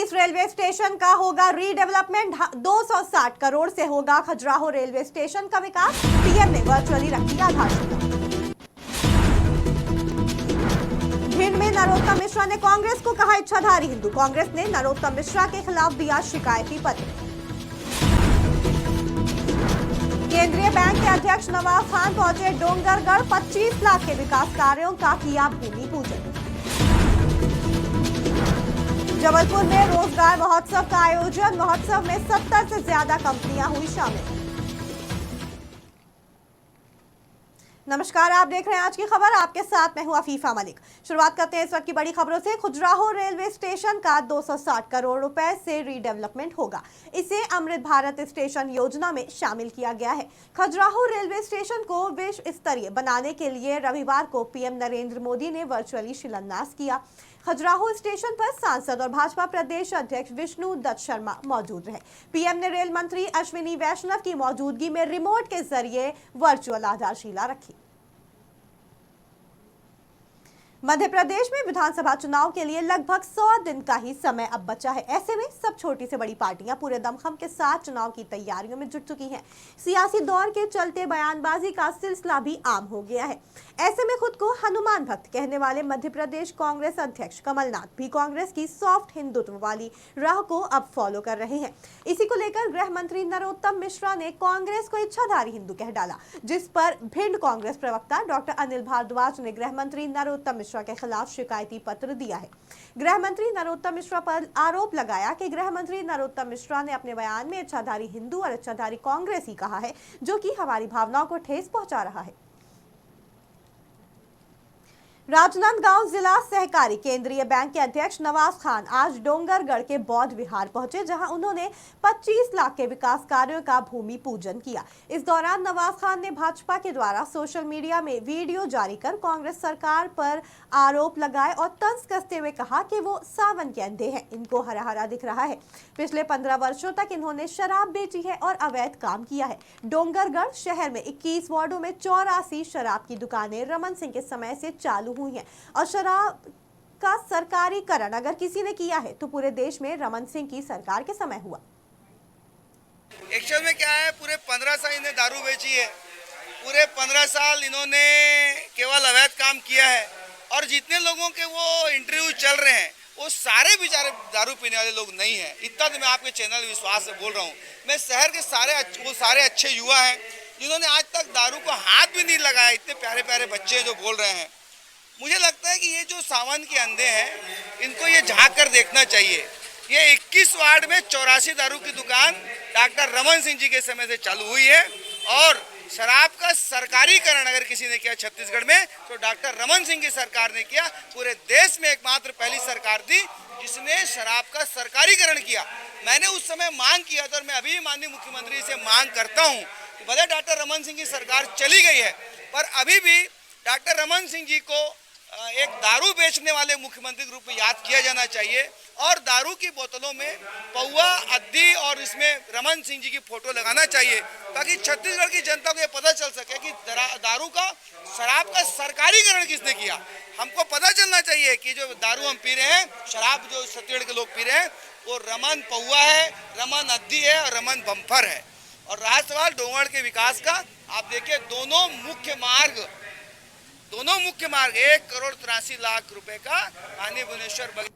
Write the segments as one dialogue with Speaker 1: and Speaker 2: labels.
Speaker 1: 21 railway station का होगा redevelopment. 260 crore से होगा खजुराहो रेलवे स्टेशन का विकास। पीएम ने वर्चुअली रखी आधारशिला। भिंड में नरोत्तम मिश्रा ने कांग्रेस को कहा इच्छाधारी हिंदू। कांग्रेस ने नरोत्तम मिश्रा के खिलाफ दिया शिकायती पत्र। केंद्रीय बैंक के अध्यक्ष नवाब खान पहुंचे डोंगरगढ़। 25 लाख के विकास कार्यों का किया भूमि पूजन। जबलपुर में रोजगार महोत्सव का आयोजन। महोत्सव में 70 से ज्यादा कंपनियां हुई शामिल। नमस्कार, आप देख रहे हैं आज की खबर। आपके साथ मैं हूं अफीफा मलिक। शुरुआत करते हैं इस वक्त की बड़ी खबरों से। खजुराहो रेलवे स्टेशन का 260 करोड़ रुपए से रीडेवलपमेंट होगा। इसे अमृत भारत स्टेशन योजना में शामिल किया गया है। खजुराहो रेलवे स्टेशन को विश्व स्तरीय बनाने के लिए रविवार को पीएम नरेंद्र मोदी ने वर्चुअली शिलान्यास किया। खजुराहो स्टेशन पर सांसद और भाजपा प्रदेश अध्यक्ष विष्णु दत्त शर्मा मौजूद रहे। पीएम ने रेल मंत्री अश्विनी वैष्णव की मौजूदगी में रिमोट के जरिए वर्चुअल आधारशिला रखी। मध्य प्रदेश में विधानसभा चुनाव के लिए लगभग 100 दिन का ही समय अब बचा है। ऐसे में सब छोटी से बड़ी पार्टियां पूरे दमखम के साथ चुनाव की तैयारियों में जुट चुकी हैं। सियासी दौर के चलते बयानबाजी का सिलसिला भी आम हो गया है। ऐसे में खुद को हनुमान भक्त कहने वाले मध्य प्रदेश कांग्रेस अध्यक्ष कमलनाथ भी कांग्रेस की सॉफ्ट हिंदुत्व वाली राह को अब फॉलो कर रहे हैं। इसी को लेकर गृह मंत्री नरोत्तम मिश्रा ने कांग्रेस को इच्छाधारी हिंदू कह डाला, जिस पर भिंड कांग्रेस प्रवक्ता डॉक्टर अनिल भारद्वाज ने गृह मंत्री नरोत्तम मिश्रा के खिलाफ शिकायती पत्र दिया है। गृह मंत्री नरोत्तम मिश्रा पर आरोप लगाया कि गृह मंत्री नरोत्तम मिश्रा ने अपने बयान में इच्छाधारी हिंदू और इच्छाधारी कांग्रेस ही कहा है, जो कि हमारी भावनाओं को ठेस पहुंचा रहा है। राजनांदगांव जिला सहकारी केंद्रीय बैंक के अध्यक्ष नवाब खान आज डोंगरगढ़ के बौद्ध विहार पहुंचे, जहां उन्होंने 25 लाख के विकास कार्यों का भूमि पूजन किया। इस दौरान नवाब खान ने भाजपा के द्वारा सोशल मीडिया में वीडियो जारी कर कांग्रेस सरकार पर आरोप लगाए और तंज कसते हुए कहा कि वो सावन के अंधे हैं, इनको हरा हरा दिख रहा है। पिछले 15 वर्षों तक इन्होंने शराब बेची है और अवैध काम किया है। डोंगरगढ़ शहर में 21 वार्डों में 84 शराब की दुकानें रमन सिंह के समय से चालू हुई हैं और शराब का सरकारीकरण अगर किसी ने किया है तो पूरे देश में रमन सिंह की सरकार के समय हुआ।
Speaker 2: एक्चुअल में क्या है, पूरे 15 साल इन्हें दारू बेची है। पूरे 15 साल इन्होंने केवल अवैध काम किया है और जितने लोगों के वो इंटरव्यू चल रहे हैं वो सारे बेचारे दारू पीने वाले लोग नहीं हैं। इतना तो मैं आपके चैनल विश्वास से बोल रहा हूँ। मैं शहर के सारे अच्छे युवा हैं जिन्होंने आज तक दारू को हाथ भी नहीं लगाया। इतने प्यारे प्यारे बच्चे जो बोल रहे हैं, मुझे लगता है कि ये जो सावन के अंधे हैं इनको ये झांक कर देखना चाहिए। ये 21 वार्ड में 84 दारू की दुकान डॉक्टर रमन सिंह जी के समय से चालू हुई है और शराब का सरकारीकरण अगर किसी ने किया छत्तीसगढ़ में तो डॉक्टर रमन सिंह की सरकार ने किया। पूरे देश में एकमात्र पहली सरकार थी जिसने शराब का सरकारीकरण किया। मैंने उस समय मांग किया था और मैं अभी माननीय मुख्यमंत्री से मांग करता हूँ कि भले डॉक्टर रमन सिंह की सरकार चली गई है पर अभी भी डॉक्टर रमन सिंह जी को एक दारू बेचने वाले मुख्यमंत्री के रूप में याद किया जाना चाहिए और दारू की बोतलों में पौवा, अद्दी और इसमें रमन सिंह जी की फोटो लगाना चाहिए ताकि छत्तीसगढ़ की जनता को ये पता चल सके कि दारू का, शराब का सरकारीकरण किसने किया। हमको पता चलना चाहिए कि जो दारू हम पी रहे हैं, शराब जो छत्तीसगढ़ के लोग पी रहे हैं, वो रमन पौवा है, रमन अद्दी है और रमन बम्फर है। और रहा सवाल डोंगरगढ़ के विकास का, आप देखिए दोनों मुख्य मार्ग 1,83,00,000 रुपए का माननीय भुवनेश्वर।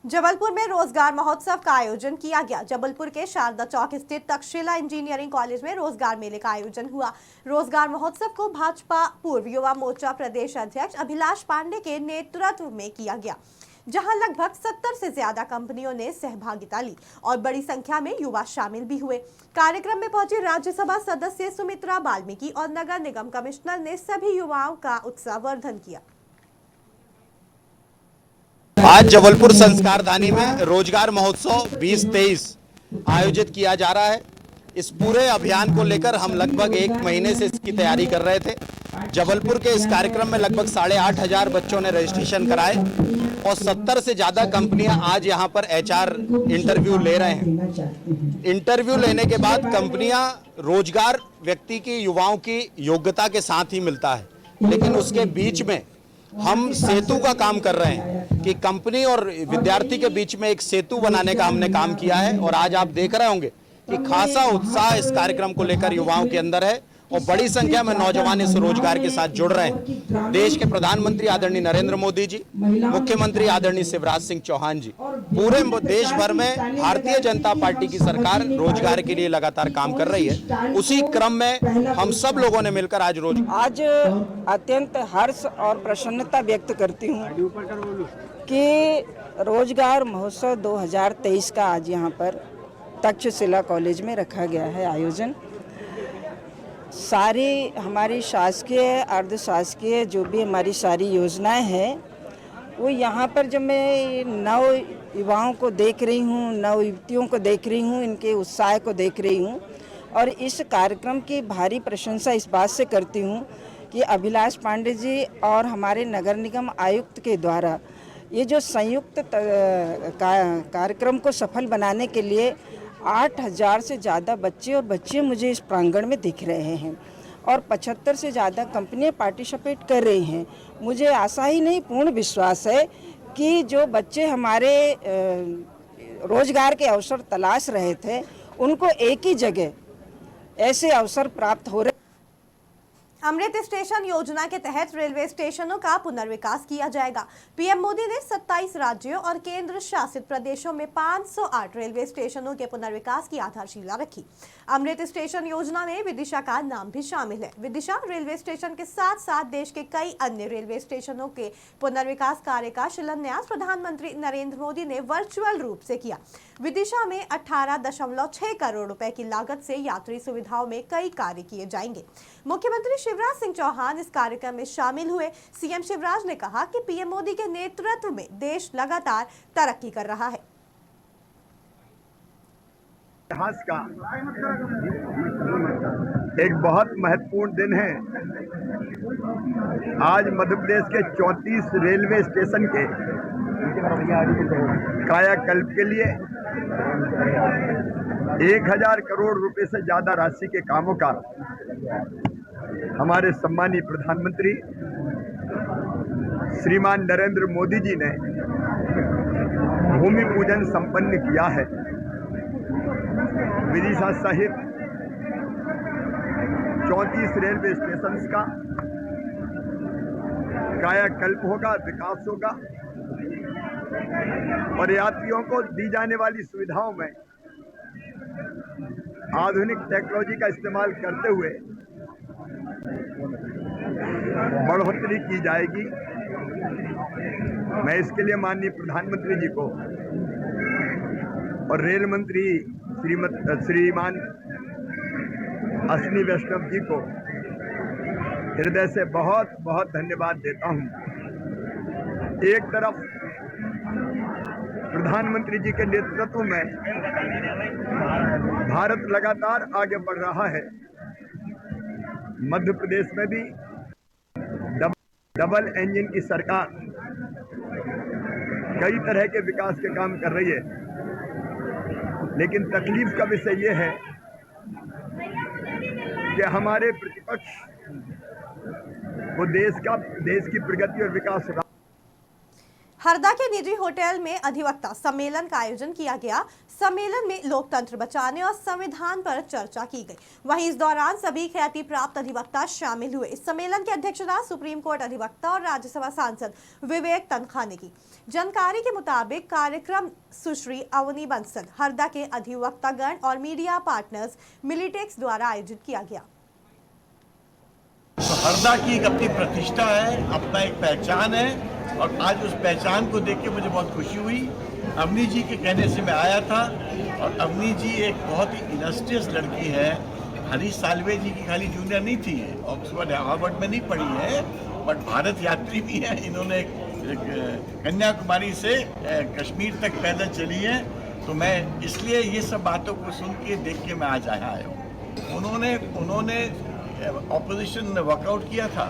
Speaker 1: जबलपुर में रोजगार महोत्सव का आयोजन किया गया। जबलपुर के शारदा चौक स्थित तक्षशिला इंजीनियरिंग कॉलेज में रोजगार मेले का आयोजन हुआ। रोजगार महोत्सव को भाजपा पूर्व युवा मोर्चा प्रदेश अध्यक्ष अभिलाष पांडे के नेतृत्व में किया गया, जहां लगभग 70 से ज्यादा कंपनियों ने सहभागिता ली और बड़ी संख्या में युवा शामिल भी हुए। कार्यक्रम में पहुंचे राज्यसभा सदस्य सुमित्रा बाल्मीकि और नगर निगम कमिश्नर ने सभी युवाओं का उत्साहवर्धन किया।
Speaker 3: आज जबलपुर संस्कारधानी में रोजगार महोत्सव 2023 आयोजित किया जा रहा है। इस पूरे अभियान को लेकर हम लगभग 1 महीने से इसकी तैयारी कर रहे थे। जबलपुर के इस कार्यक्रम में लगभग 8,500 बच्चों ने रजिस्ट्रेशन कराए और 70 से ज़्यादा कंपनियां आज यहां पर HR इंटरव्यू ले रहे हैं। इंटरव्यू लेने के बाद कंपनियां रोजगार व्यक्ति की, युवाओं की योग्यता के साथ ही मिलता है, लेकिन उसके बीच में हम सेतु का काम कर रहे हैं कि कंपनी और विद्यार्थी के बीच में एक सेतु बनाने का हमने काम किया है। और आज आप देख रहे होंगे कि खासा उत्साह इस कार्यक्रम को लेकर युवाओं के अंदर है और बड़ी संख्या में नौजवान इस रोजगार के साथ जुड़ रहे हैं। देश के प्रधानमंत्री आदरणीय नरेंद्र मोदी जी, मुख्यमंत्री आदरणीय शिवराज सिंह चौहान जी, पूरे देश भर में भारतीय जनता पार्टी की सरकार रोजगार के लिए लगातार काम कर रही है। उसी क्रम में हम सब लोगों ने मिलकर आज
Speaker 4: अत्यंत हर्ष और प्रसन्नता व्यक्त करती हूँ कि रोजगार महोत्सव 2023 का आज यहाँ पर तक्षशिला कॉलेज में रखा गया है आयोजन। सारी हमारी शासकीय अर्ध शासकीय जो भी हमारी सारी योजनाएं हैं वो यहाँ पर जब मैं नव युवाओं को देख रही हूँ, नव युवतियों को देख रही हूँ, इनके उत्साह को देख रही हूँ और इस कार्यक्रम की भारी प्रशंसा इस बात से करती हूँ कि अभिलाष पांडे जी और हमारे नगर निगम आयुक्त के द्वारा ये जो संयुक्त कार्यक्रम को सफल बनाने के लिए 8000 से ज़्यादा बच्चे और बच्चियाँ मुझे इस प्रांगण में दिख रहे हैं और 75 से ज़्यादा कंपनियां पार्टिसिपेट कर रही हैं। मुझे आशा ही नहीं पूर्ण विश्वास है कि जो बच्चे हमारे रोजगार के अवसर तलाश रहे थे उनको एक ही जगह ऐसे अवसर प्राप्त हो रहे।
Speaker 1: अमृत स्टेशन योजना के तहत रेलवे स्टेशनों का पुनर्विकास किया जाएगा। पीएम मोदी ने 27 राज्यों और केंद्र शासित प्रदेशों में 508 रेलवे स्टेशनों के पुनर्विकास की आधारशिला रखी। अमृत स्टेशन योजना में विदिशा का नाम भी शामिल है। विदिशा रेलवे स्टेशन के साथ साथ देश के कई अन्य रेलवे स्टेशनों के पुनर्विकास कार्य का शिलान्यास प्रधानमंत्री नरेंद्र मोदी ने वर्चुअल रूप से किया। विदिशा में 18.6 करोड़ रुपए की लागत से यात्री सुविधाओं में कई कार्य किए जाएंगे। मुख्यमंत्री शिवराज सिंह चौहान इस कार्यक्रम में शामिल हुए। सीएम शिवराज ने कहा कि पीएम मोदी के नेतृत्व में देश लगातार तरक्की कर रहा है।
Speaker 5: इतिहास का एक बहुत महत्वपूर्ण दिन है। आज मध्य प्रदेश के 34 रेलवे स्टेशन के कायाकल्प के लिए 1000 करोड़ रुपए से ज्यादा राशि के कामों का हमारे सम्मानीय प्रधानमंत्री श्रीमान नरेंद्र मोदी जी ने भूमि पूजन संपन्न किया है। विदिशा सहित 34 रेलवे स्टेशन का कायाकल्प होगा, विकास होगा और यात्रियों को दी जाने वाली सुविधाओं में आधुनिक टेक्नोलॉजी का इस्तेमाल करते हुए बढ़ोतरी की जाएगी। मैं इसके लिए माननीय प्रधानमंत्री जी को और रेल मंत्री श्रीमान अश्विनी वैष्णव जी को हृदय से बहुत बहुत धन्यवाद देता हूं। एक तरफ प्रधानमंत्री जी के नेतृत्व में भारत लगातार आगे बढ़ रहा है। मध्य प्रदेश में भी डबल इंजन की सरकार कई तरह के विकास के काम कर रही है, लेकिन तकलीफ का विषय यह है कि हमारे प्रतिपक्ष को देश की प्रगति और विकास।
Speaker 1: हरदा के निजी होटल में अधिवक्ता सम्मेलन का आयोजन किया गया। सम्मेलन में लोकतंत्र बचाने और संविधान पर चर्चा की गई। वहीं इस दौरान सभी ख्याति प्राप्त अधिवक्ता शामिल हुए। इस सम्मेलन की अध्यक्षता सुप्रीम कोर्ट अधिवक्ता और राज्यसभा सांसद विवेक तनखा ने की। जानकारी के मुताबिक कार्यक्रम सुश्री अवनी बंसल, हरदा के अधिवक्तागण और मीडिया पार्टनर्स मिलिटेक्स द्वारा आयोजित किया गया।
Speaker 6: तो हरदा की एक अपनी प्रतिष्ठा है, अपना एक पहचान है और आज उस पहचान को देख के मुझे बहुत खुशी हुई। अवनी जी के कहने से मैं आया था और अवनी जी एक बहुत ही इलस्ट्रियस लड़की है। हरीश साल्वे जी की खाली जूनियर नहीं थी, ऑक्सफोर्ड हार्वर्ड में नहीं पढ़ी है, बट भारत यात्री भी है। इन्होंने कन्याकुमारी से कश्मीर तक पैदल चली है। तो मैं इसलिए ये सब बातों को सुन के देख के मैं आज आया हूँ। उन्होंने ऑपोजिशन ने वर्कआउट किया था,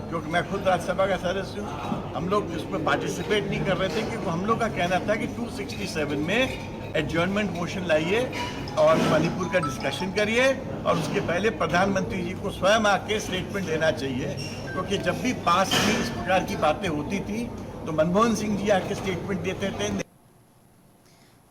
Speaker 6: क्योंकि मैं खुद राज्यसभा का सदस्य हूँ। हम लोग इसमें पार्टिसिपेट नहीं कर रहे थे, क्योंकि हम लोग का कहना था कि 267 में एडजर्नमेंट मोशन लाइए और मणिपुर का डिस्कशन करिए और उसके पहले प्रधानमंत्री जी को स्वयं आके स्टेटमेंट देना चाहिए, क्योंकि जब भी पास में इस प्रकार की बातें होती थी तो मनमोहन सिंह जी आके स्टेटमेंट देते थे।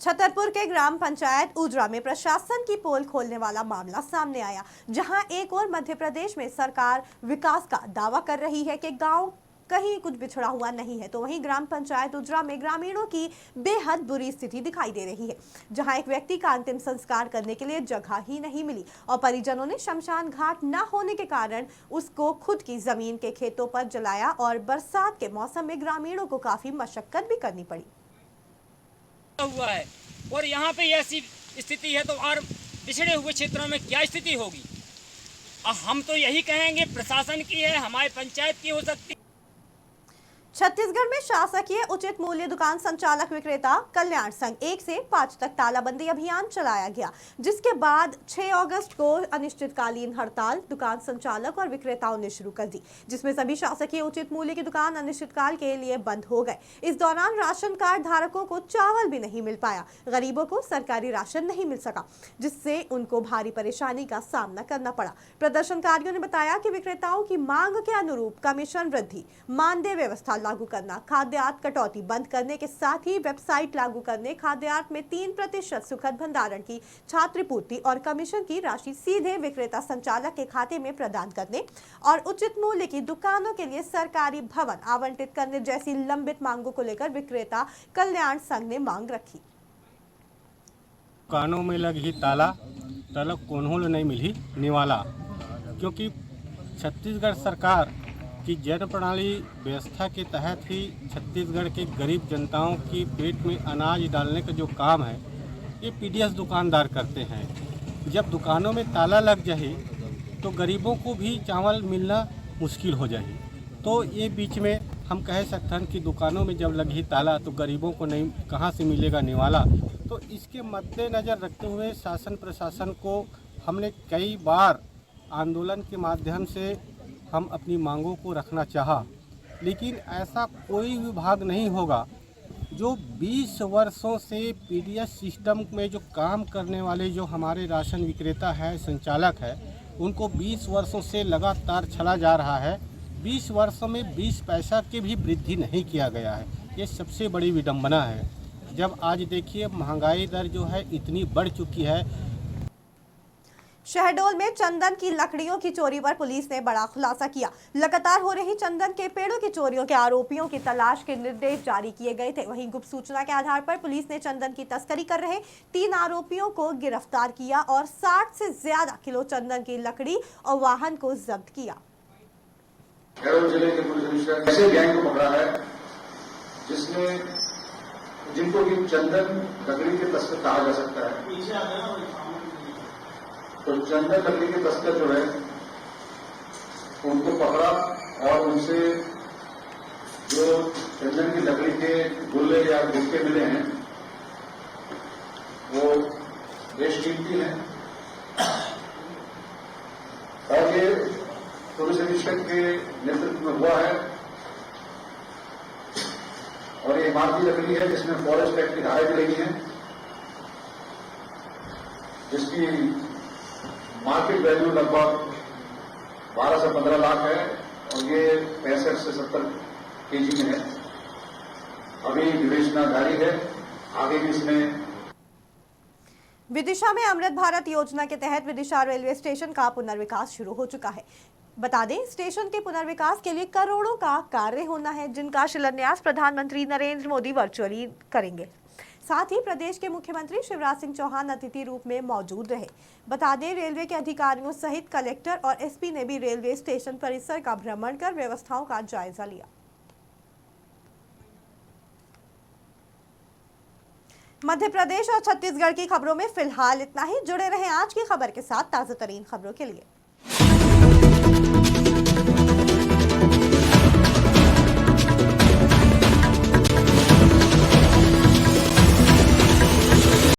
Speaker 1: छतरपुर के ग्राम पंचायत उजरा में प्रशासन की पोल खोलने वाला मामला सामने आया, जहां एक और मध्य प्रदेश में सरकार विकास का दावा कर रही है कि गांव कहीं कुछ बिछड़ा हुआ नहीं है, तो वहीं ग्राम पंचायत उजरा में ग्रामीणों की बेहद बुरी स्थिति दिखाई दे रही है, जहां एक व्यक्ति का अंतिम संस्कार करने के लिए जगह ही नहीं मिली और परिजनों ने शमशान घाट न होने के कारण उसको खुद की जमीन के खेतों पर जलाया और बरसात के मौसम में ग्रामीणों को काफी मशक्कत भी करनी पड़ी
Speaker 7: हुआ है। और यहाँ पे ऐसी स्थिति है तो और पिछड़े हुए क्षेत्रों में क्या स्थिति होगी। हम तो यही कहेंगे प्रशासन की है, हमारी पंचायत की हो सकती।
Speaker 1: छत्तीसगढ़ में शासकीय उचित मूल्य दुकान संचालक विक्रेता कल्याण संघ 1 से 5 तक तालाबंदी अभियान चलाया गया, जिसके बाद 6 अगस्त को अनिश्चितकालीन हड़ताल दुकान संचालक और विक्रेताओं ने शुरू कर दी, जिसमें सभी शासकीय उचित मूल्य की दुकान अनिश्चितकाल के लिए बंद हो गए। इस दौरान राशन कार्ड धारकों को चावल भी नहीं मिल पाया, गरीबों को सरकारी राशन नहीं मिल सका, जिससे उनको भारी परेशानी का सामना करना पड़ा। प्रदर्शनकारियों ने बताया कि विक्रेताओं की मांग के अनुरूप कमीशन वृद्धि, मानदेय व्यवस्था लागू करना, खाद्यान्न कटौती बंद करने के साथ ही वेबसाइट लागू करने, खाद्यान्न में 3% सुखद भंडारण की छात्रपूर्ति और कमीशन की राशि सीधे विक्रेता संचालक के खाते में प्रदान करने और उचित मूल्य की दुकानों के लिए सरकारी भवन आवंटित करने जैसी लंबित मांगों को लेकर विक्रेता कल्याण संघ ने मांग रखी।
Speaker 8: दुकानों में लगी ताला कोन्होल नहीं मिली निवाला, क्योंकि छत्तीसगढ़ सरकार की जन प्रणाली व्यवस्था के तहत ही छत्तीसगढ़ के गरीब जनताओं की पेट में अनाज डालने का जो काम है ये पीडीएस दुकानदार करते हैं। जब दुकानों में ताला लग जाए तो गरीबों को भी चावल मिलना मुश्किल हो जाए। तो ये बीच में हम कह सकते हैं कि दुकानों में जब लगी ताला तो गरीबों को नहीं कहाँ से मिलेगा निवाला। तो इसके मद्देनज़र रखते हुए शासन प्रशासन को हमने कई बार आंदोलन के माध्यम से हम अपनी मांगों को रखना चाहा, लेकिन ऐसा कोई विभाग नहीं होगा जो 20 वर्षों से पीडीएस सिस्टम में जो काम करने वाले जो हमारे राशन विक्रेता है, संचालक है, उनको 20 वर्षों से लगातार चला जा रहा है। 20 वर्षों में 20 पैसा की भी वृद्धि नहीं किया गया है। ये सबसे बड़ी विडंबना है। जब आज देखिए महंगाई दर जो है इतनी बढ़ चुकी है।
Speaker 1: शहडोल में चंदन की लकड़ियों की चोरी पर पुलिस ने बड़ा खुलासा किया। लगातार हो रही चंदन के पेड़ों की चोरियों के आरोपियों की तलाश के निर्देश जारी किए गए थे। वहीं गुप्त सूचना के आधार पर पुलिस ने चंदन की तस्करी कर रहे 3 आरोपियों को गिरफ्तार किया और 60 से ज्यादा किलो चंदन की लकड़ी और वाहन को जब्त किया।
Speaker 9: शहडोल जिले के पुलिस अधीक्षक ऐसे गैंग को पकड़ा है जिनको कि चंदन लकड़ी के तस्कर कहा जा सकता है। तो चंदन लकड़ी के तस्कर जो है उनको पकड़ा और उनसे जो चंदन की लकड़ी के गुल्ले या गुटके मिले हैं वो बेशकीमती हैं और ये पुलिस अधीक्षक के नेतृत्व में हुआ है। और ये इमारती लकड़ी है जिसमें फॉरेस्ट एक्ट की धाराएं भी लगी हैं, जिसकी मार्केट वैल्यू लगभग 12 से 15 लाख है और ये 65 से 70 केजी में है। अभी विवेचना जारी है, आगे भी इसमें।
Speaker 1: विदिशा में अमृत भारत योजना के तहत विदिशा रेलवे स्टेशन का पुनर्विकास शुरू हो चुका है। बता दें, स्टेशन के पुनर्विकास के लिए करोड़ों का कार्य होना है, जिनका शिलान्यास प्रधानमंत्री नरेंद्र मोदी वर्चुअली करेंगे। साथ ही प्रदेश के मुख्यमंत्री शिवराज सिंह चौहान अतिथि रूप में मौजूद रहे। बता दें, रेलवे के अधिकारियों सहित कलेक्टर और एसपी ने भी रेलवे स्टेशन परिसर का भ्रमण कर व्यवस्थाओं का जायजा लिया। मध्य प्रदेश और छत्तीसगढ़ की खबरों में फिलहाल इतना ही। जुड़े रहें आज की खबर के साथ ताजा तरीन खबरों के लिए।